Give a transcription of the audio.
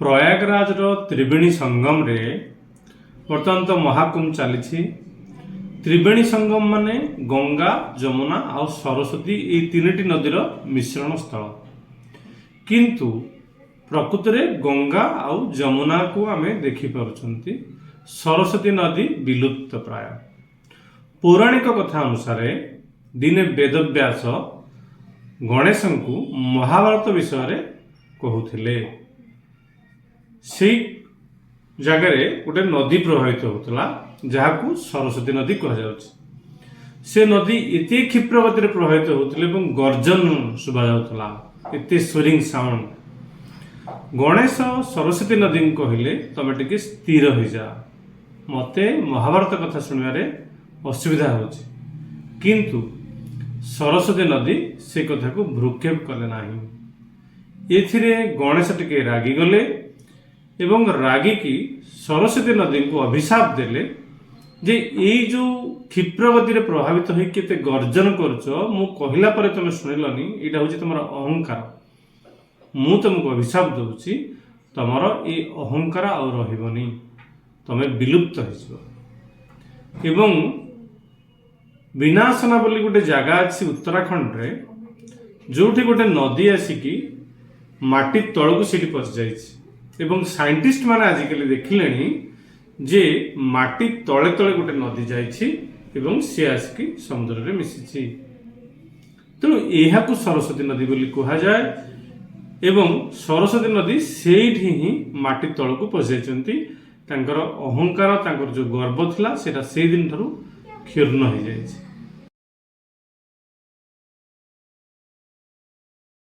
प्रयागराज त्रिवेणी संगम रे बर्तमान तो महाकुंभ चली। त्रिवेणी संगम माने गंगा जमुना और सरस्वती ये तीन नदीर मिश्रण स्थल। किंतु प्रकृत में गंगा और जमुना को आम देखिपुंट, सरस्वती नदी विलुप्त प्राय। पौराणिक कथा अनुसार दिने वेदव्यास गणेश को महाभारत विषय कहूथिले। से जगह गोटे नदी प्रवाहित होता जहाँ सरस्वती नदी कहुच्छे। से नदी एत क्षिप्र गति प्रवाहित होते गर्जन शुभा जाऊला, एत स्वेरिंग साउंड। गणेश सरस्वती नदी कहले तमे टिके स्थिर हो जा, मते महाभारत कथा शुणवे असुविधा हो। किंतु सरस्वती नदी से कथा को भ्रूक्षेप कले नहीं। एथिरे गणेश टिके रागी गले एवं रागिकी सरस्वती नदी को अभिशाप देले जे ये जो क्षिप्र गति प्रभावित हो केते गर्जन करछ, मु कहला परे तुम शुणिलनी, एटा होची तुमर अहंकार। मु तुमको अभिशाप दूची, तुमर ये अहंकार और रहिबनी, तमे विलुप्त हो। एवं विनाशना बोली गोटे जगह अच्छी उत्तराखंड रे, जोठी गोटे नदी आसिकी माटी तळକୁ सेठी पस जाइछि। एवं साइंटिस्ट माने आजिकली देखिलेनी जे माटी तले तले गोटे नदी जाइछि एवं से आसिकी समुद्र रे मिसिछि। तेणु यह को सरस्वती नदी बोली कहा जाए। एवं सरस्वती नदी सेठी ही माटी तळକୁ पस जाइछन्ती। तांकर अहंकार, तांकर जो गर्व थिला सेटा से दिन थारु क्षीर्ण हो जाइछि।